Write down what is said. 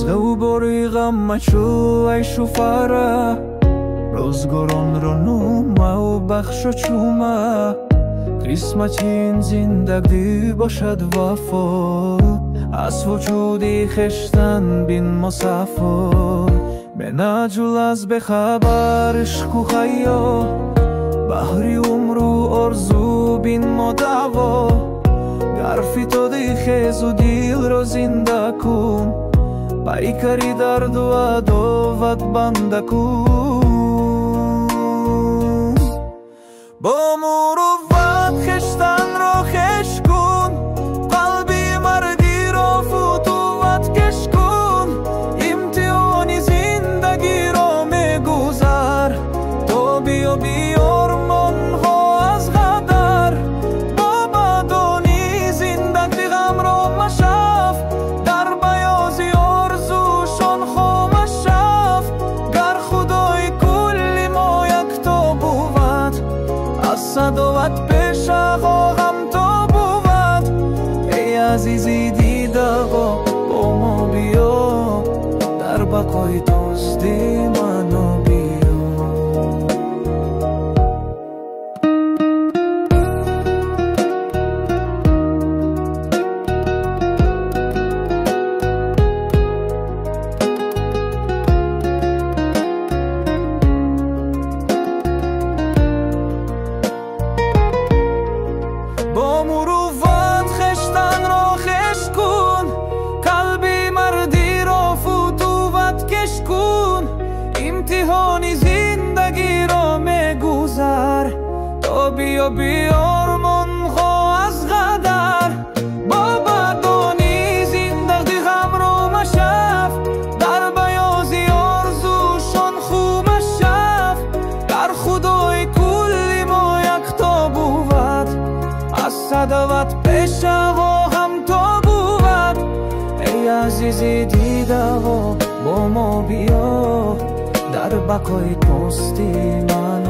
و بریغم مچو ای شوفاره روزگاران رو نومه و بخش و چومه قسمت این زندگی باشد وفا از وجودی خشتن بین مسافر به نجول از بخبر عشق و خیا بحری عمرو آرزو بین ما دعوا گرفی تو دی خیز و دیل رو زنده کن پیکری درد و عداوت بنده کن با مروت خشتن را خش کن قلبی مردی را فتوت کش کن امتحانی زندگی را میگذر تو بیا بیار من ها از قدر بابا دانی زندگی غم را مشف در بیازی آرزوشان خامش شف گر خدای کلی ما یک تا بود از صداوت پیش غم تا بود ای عزیزی دیده با ما بیا در بقای دوستی منو بیا با مروت خشتن را خش کن قلبی مردی را فتوت کش کن امتحانی زندگی را میگذر تو بیا بیار من ها از قدر بابا دانی زندگی غم را مشف در بیازی آرزوشان خومش شف در خدای کلی ما یک تا بود از صداوت پیش غم تا بود ای عزیزی دیده با ما بیا در بقای دوستی من